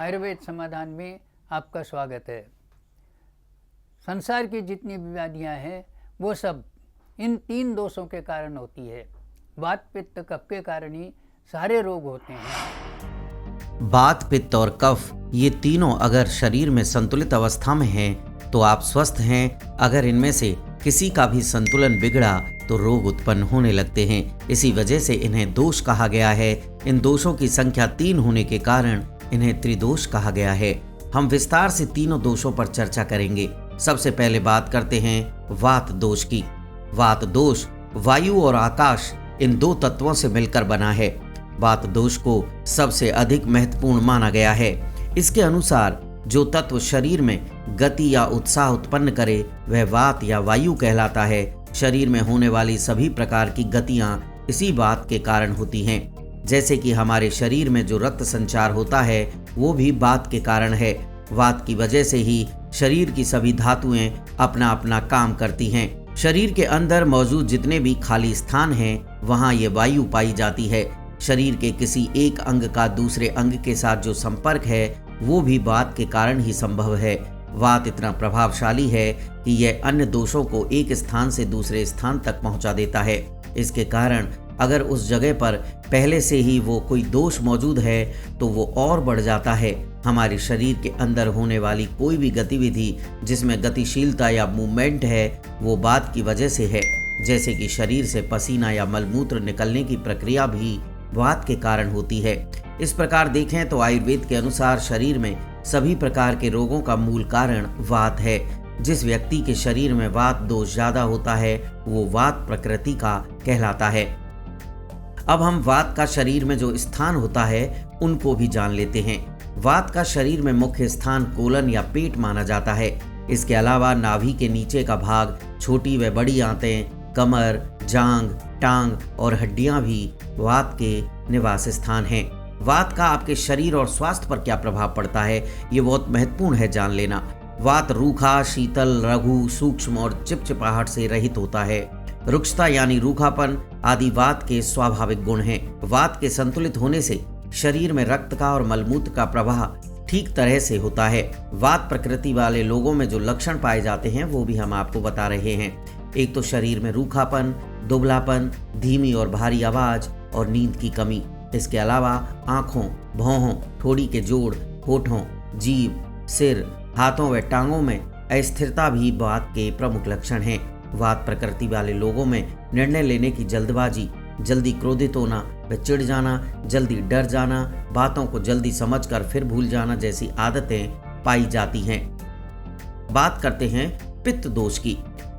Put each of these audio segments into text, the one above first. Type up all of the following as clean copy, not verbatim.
आयुर्वेद समाधान में आपका स्वागत है। संसार की जितनी बीमारियां हैं वो सब इन 3 दोषों के कारण होती है। वात पित्त कफ के कारण ही सारे रोग होते हैं। वात पित्त और कफ ये तीनों अगर शरीर में संतुलित अवस्था में हैं तो आप स्वस्थ हैं। अगर इनमें से किसी का भी संतुलन बिगड़ा तो रोग उत्पन्न होने लगते हैं। इसी वजह से इन्हें दोष कहा गया है। इन दोषों की संख्या 3 होने के कारण इन्हें त्रिदोष कहा गया है। हम विस्तार से तीनों दोषों पर चर्चा करेंगे। सबसे पहले बात करते हैं वात दोष की। वात दोष वायु और आकाश इन 2 तत्वों से मिलकर बना है। वात दोष को सबसे अधिक महत्वपूर्ण माना गया है। इसके अनुसार जो तत्व शरीर में गति या उत्साह उत्पन्न करे वह वात या वायु कहलाता है। शरीर में होने वाली सभी प्रकार की गतियां इसी वात के कारण होती हैं। जैसे कि हमारे शरीर में जो रक्त संचार होता है वो भी वात के कारण है। वात की वजह से ही शरीर की सभी धातुएं अपना अपना काम करती हैं। शरीर के अंदर मौजूद जितने भी खाली स्थान हैं वहां ये वायु पाई जाती है। शरीर के किसी एक अंग का दूसरे अंग के साथ जो संपर्क है वो भी वात के कारण ही संभव है। वात इतना प्रभावशाली है कि यह अन्य दोषों को एक स्थान से दूसरे स्थान तक पहुंचा देता है। इसके कारण अगर उस जगह पर पहले से ही वो कोई दोष मौजूद है तो वो और बढ़ जाता है। हमारे शरीर के अंदर होने वाली कोई भी गतिविधि जिसमें गतिशीलता या मूवमेंट है वो वात की वजह से है। जैसे कि शरीर से पसीना या मलमूत्र निकलने की प्रक्रिया भी वात के कारण होती है। इस प्रकार देखें तो आयुर्वेद के अनुसार शरीर में सभी प्रकार के रोगों का मूल कारण वात है। जिस व्यक्ति के शरीर में वात दोष ज्यादा होता है वो वात प्रकृति का कहलाता है। अब हम वात का शरीर में जो स्थान होता है उनको भी जान लेते हैं। वात का शरीर में मुख्य स्थान कोलन या पेट माना जाता है। इसके अलावा नाभि के नीचे का भाग, छोटी व बड़ी आंतें, कमर, जांग, टांग और हड्डियां भी वात के निवास स्थान हैं। वात का आपके शरीर और स्वास्थ्य पर क्या प्रभाव पड़ता है ये बहुत महत्वपूर्ण है जान लेना। वात रूखा, शीतल, लघु, सूक्ष्म और चिपचिपाहट से रहित होता है। रुक्षता यानी रूखापन आदि वात के स्वाभाविक गुण हैं। वात के संतुलित होने से शरीर में रक्त का और मलमूत्र का प्रवाह ठीक तरह से होता है। वात प्रकृति वाले लोगों में जो लक्षण पाए जाते हैं वो भी हम आपको बता रहे हैं। एक तो शरीर में रूखापन, दुबलापन, धीमी और भारी आवाज और नींद की कमी। इसके अलावा आंखों, भौहों, ठोड़ी के जोड़, होठों, जीभ, सिर, हाथों व टांगों में अस्थिरता भी वात के प्रमुख लक्षण हैं। वात प्रकृति वाले लोगों में निर्णय लेने की जल्दबाजी, जल्दी क्रोधित होना व चिढ़ जाना, जल्दी डर जाना, बातों को जल्दी समझकर फिर भूल जाना जैसी आदतें पाई जाती हैं। बात करते हैं पित्त दोष की।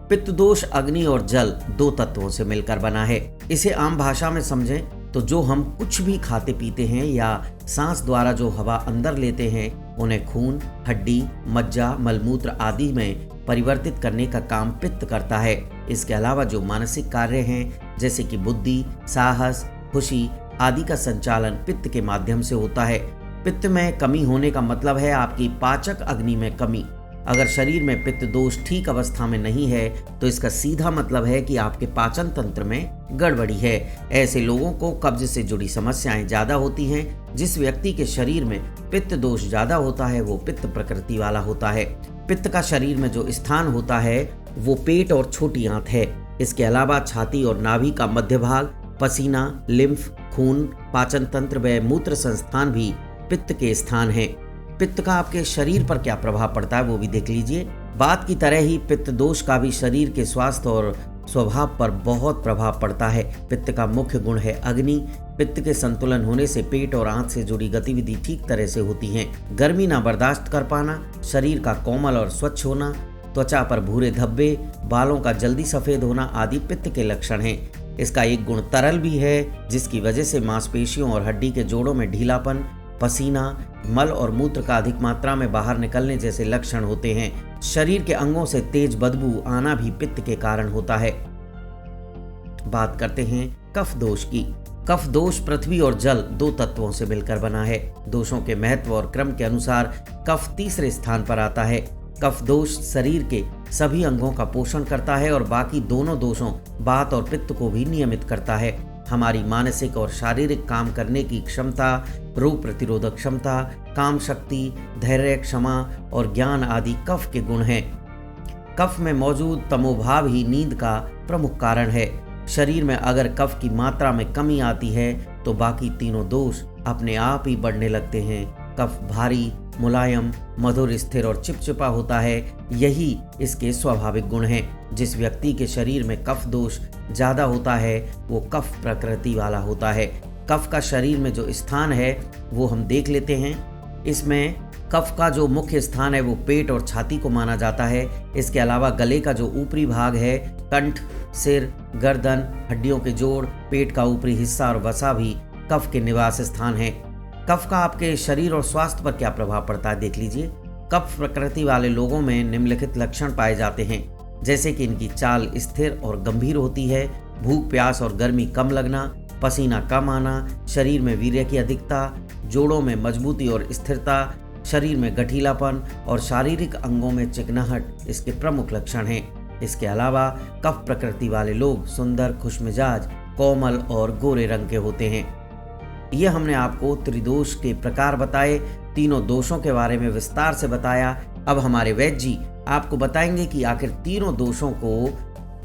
पित्त दोष अग्नि और जल 2 तत्वों से मिलकर बना है। इसे आम भाषा में समझें तो जो हम कुछ भी खाते पीते हैं या सांस द्वारा जो हवा अंदर लेते हैं उन्हें खून, हड्डी, मज्जा, मलमूत्र आदि में परिवर्तित करने का काम पित्त करता है। इसके अलावा जो मानसिक कार्य हैं जैसे कि बुद्धि, साहस, खुशी आदि का संचालन पित्त के माध्यम से होता है। पित्त में कमी होने का मतलब है आपकी पाचक अग्नि में कमी। अगर शरीर में पित्त दोष ठीक अवस्था में नहीं है तो इसका सीधा मतलब है कि आपके पाचन तंत्र में गड़बड़ी है। ऐसे लोगों को कब्ज से जुड़ी समस्याएं ज्यादा होती हैं। जिस व्यक्ति के शरीर में पित्त दोष ज्यादा होता है वो पित्त प्रकृति वाला होता है। पित्त का शरीर में जो स्थान होता है वो पेट और छोटी आंत है। इसके अलावा छाती और नाभि का मध्य भाग, पसीना, लिम्फ, खून, पाचन तंत्र व मूत्र संस्थान भी पित्त के स्थान हैं। पित्त का आपके शरीर पर क्या प्रभाव पड़ता है वो भी देख लीजिए। वात की तरह ही पित्त दोष का भी शरीर के स्वास्थ्य और स्वभाव पर बहुत प्रभाव पड़ता है। पित्त का मुख्य गुण है अग्नि। पित्त के संतुलन होने से पेट और आंत से जुड़ी गतिविधि ठीक तरह से होती है। गर्मी ना बर्दाश्त कर पाना, शरीर का कोमल और स्वच्छ होना, त्वचा पर भूरे धब्बे, बालों का जल्दी सफेद होना आदि पित्त के लक्षण हैं। इसका एक गुण तरल भी है जिसकी वजह से मांसपेशियों और हड्डी के जोड़ों में ढीलापन, पसीना, मल और मूत्र का अधिक मात्रा में बाहर निकलने जैसे लक्षण होते हैं। शरीर के अंगों से तेज बदबू आना भी पित्त के कारण होता है। बात करते हैं कफ दोष की। कफ दोष पृथ्वी और जल 2 तत्वों से मिलकर बना है। दोषों के महत्व और क्रम के अनुसार कफ तीसरे स्थान पर आता है। कफ दोष शरीर के सभी अंगों का पोषण करता है और बाकी दोनों दोषों वात और पित्त को भी नियमित करता है। हमारी मानसिक और शारीरिक काम करने की क्षमता, रोग प्रतिरोधक क्षमता, काम शक्ति, धैर्य, क्षमा और ज्ञान आदि कफ के गुण हैं। कफ में मौजूद तमोभाव ही नींद का प्रमुख कारण है। शरीर में अगर कफ की मात्रा में कमी आती है तो बाकी तीनों दोष अपने आप ही बढ़ने लगते हैं। कफ भारी, मुलायम, मधुर, स्थिर और चिपचिपा होता है। यही इसके स्वाभाविक गुण हैं। जिस व्यक्ति के शरीर में कफ दोष ज़्यादा होता है वो कफ प्रकृति वाला होता है। कफ का शरीर में जो स्थान है वो हम देख लेते हैं। इसमें कफ का जो मुख्य स्थान है वो पेट और छाती को माना जाता है। इसके अलावा गले का जो ऊपरी भाग है, कंठ, सिर, गर्दन, हड्डियों के जोड़, पेट का ऊपरी हिस्सा और वसा भी कफ के निवास स्थान है। कफ का आपके शरीर और स्वास्थ्य पर क्या प्रभाव पड़ता है देख लीजिए। कफ प्रकृति वाले लोगों में निम्नलिखित लक्षण पाए जाते हैं, जैसे कि इनकी चाल स्थिर और गंभीर होती है, भूख, प्यास और गर्मी कम लगना, पसीना कम आना, शरीर में वीर्य की अधिकता, जोड़ों में मजबूती और स्थिरता, शरीर में गठीलापन और शारीरिक अंगों में चिकनाहट इसके प्रमुख लक्षण हैं। इसके अलावा कफ प्रकृति वाले लोग सुंदर, खुशमिजाज, कोमल और गोरे रंग के होते हैं। ये हमने आपको त्रिदोष के प्रकार बताए, तीनों दोषों के बारे में विस्तार से बताया। अब हमारे वैद्य जी आपको बताएंगे कि आखिर तीनों दोषों को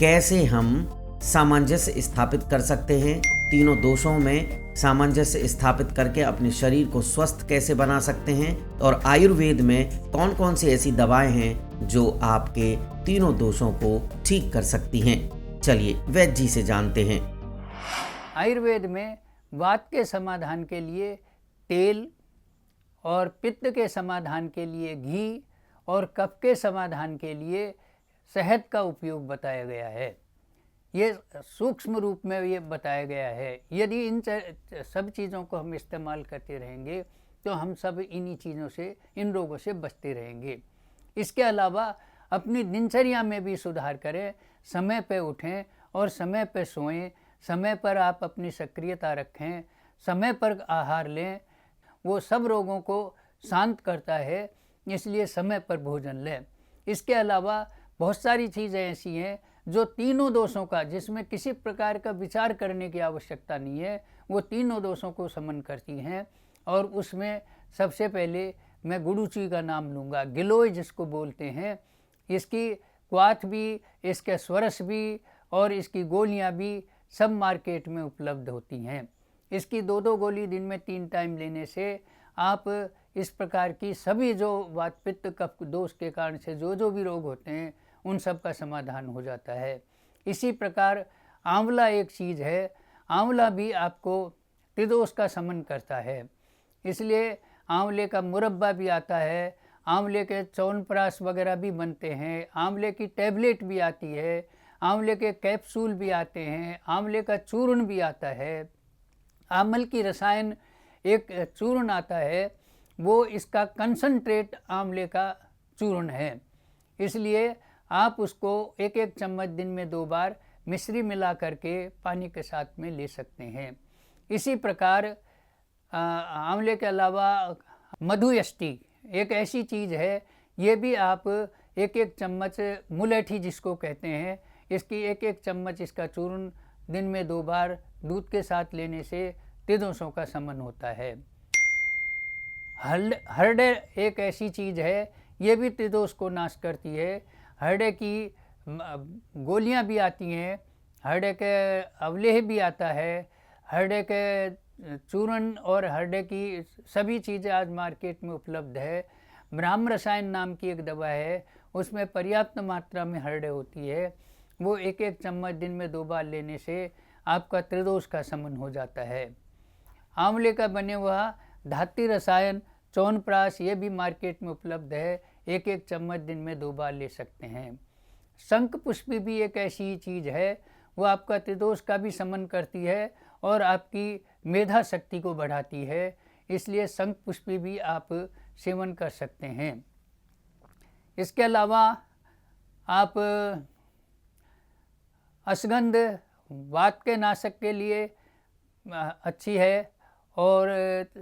कैसे हम सामंजस्य स्थापित कर सकते हैं, तीनों दोषों में सामंजस्य स्थापित करके अपने शरीर को स्वस्थ कैसे बना सकते हैं, और आयुर्वेद में कौन कौन सी ऐसी दवाएं हैं जो आपके तीनों दोषों को ठीक कर सकती हैं। चलिए वैद्य जी से जानते हैं। आयुर्वेद में वात के समाधान के लिए तेल और पित्त के समाधान के लिए घी और कफ के समाधान के लिए शहद का उपयोग बताया गया है। ये सूक्ष्म रूप में ये बताया गया है। यदि इन सब चीज़ों को हम इस्तेमाल करते रहेंगे तो हम सब इन्हीं चीज़ों से, इन रोगों से बचते रहेंगे। इसके अलावा अपनी दिनचर्या में भी सुधार करें, समय पर उठें और समय पर सोएं, समय पर आप अपनी सक्रियता रखें, समय पर आहार लें, वो सब रोगों को शांत करता है, इसलिए समय पर भोजन लें। इसके अलावा बहुत सारी चीज़ें ऐसी हैं जो तीनों दोषों का, जिसमें किसी प्रकार का विचार करने की आवश्यकता नहीं है, वो तीनों दोषों को समन करती हैं। और उसमें सबसे पहले मैं गुडुचि का नाम लूँगा, गिलोय जिसको बोलते हैं। इसकी क्वाथ भी, इसके स्वरस भी और इसकी गोलियाँ भी सब मार्केट में उपलब्ध होती हैं। इसकी 2-2 गोली दिन में 3 टाइम लेने से आप इस प्रकार की सभी जो वात पित्त कफ दोष के कारण से जो भी रोग होते हैं उन सब का समाधान हो जाता है। इसी प्रकार आंवला एक चीज़ है, आंवला भी आपको त्रिदोष का समन करता है, इसलिए आंवले का मुरब्बा भी आता है, आंवले के च्यवनप्राश वगैरह भी बनते हैं, आंवले की टैबलेट भी आती है, आंवले के कैप्सूल भी आते हैं, आंवले का चूर्ण भी आता है, आमल की रसायन एक चूर्ण आता है, वो इसका कंसंट्रेट आंवले का चूर्ण है। इसलिए आप उसको 1-1 चम्मच दिन में 2 बार मिश्री मिला करके पानी के साथ में ले सकते हैं। इसी प्रकार आंवले के अलावा मधुयष्टि एक ऐसी चीज़ है, ये भी आप 1-1 चम्मच, मुलेठी जिसको कहते हैं, इसकी 1-1 चम्मच इसका चूर्ण दिन में 2 बार दूध के साथ लेने से त्रिदोषों का समन होता है। हरड़े एक ऐसी चीज़ है, ये भी त्रिदोष को नाश करती है। हरड़े की गोलियां भी आती हैं, हरड़े के अवलेह भी आता है, हरड़े के चूर्ण और हरड़े की सभी चीज़ें आज मार्केट में उपलब्ध है। ब्राह्म रसायन नाम की एक दवा है, उसमें पर्याप्त मात्रा में हरड़े होती है, वो 1-1 चम्मच दिन में 2 बार लेने से आपका त्रिदोष का समन हो जाता है। आंवले का बने हुआ धात्री रसायन च्यवनप्राश, ये भी मार्केट में उपलब्ध है, 1-1 चम्मच दिन में 2 बार ले सकते हैं। शंख पुष्पी भी एक ऐसी चीज़ है, वो आपका त्रिदोष का भी समन करती है और आपकी मेधा शक्ति को बढ़ाती है, इसलिए शंख पुष्पी भी आप सेवन कर सकते हैं। इसके अलावा आप अश्वगंध वात के नाशक के लिए अच्छी है, और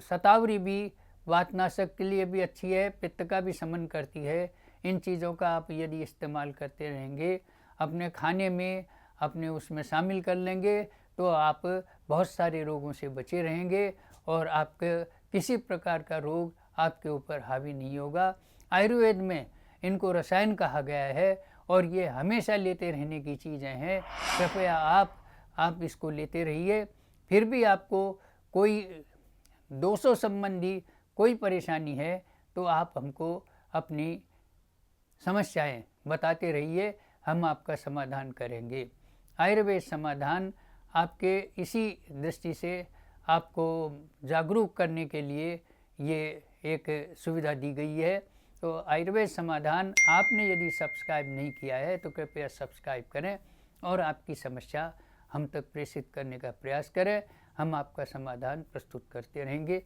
शतावरी भी वातनाशक के लिए भी अच्छी है, पित्त का भी समन करती है। इन चीज़ों का आप यदि इस्तेमाल करते रहेंगे, अपने खाने में अपने उसमें शामिल कर लेंगे, तो आप बहुत सारे रोगों से बचे रहेंगे और आपके किसी प्रकार का रोग आपके ऊपर हावी नहीं होगा। आयुर्वेद में इनको रसायन कहा गया है और ये हमेशा लेते रहने की चीज़ें हैं। कृपया आप इसको लेते रहिए। फिर भी आपको कोई दोषों संबंधी कोई परेशानी है तो आप हमको अपनी समस्याएं बताते रहिए, हम आपका समाधान करेंगे। आयुर्वेद समाधान आपके इसी दृष्टि से आपको जागरूक करने के लिए ये एक सुविधा दी गई है। तो आयुर्वेद समाधान आपने यदि सब्सक्राइब नहीं किया है तो कृपया सब्सक्राइब करें और आपकी समस्या हम तक प्रेषित करने का प्रयास करें। हम आपका समाधान प्रस्तुत करते रहेंगे।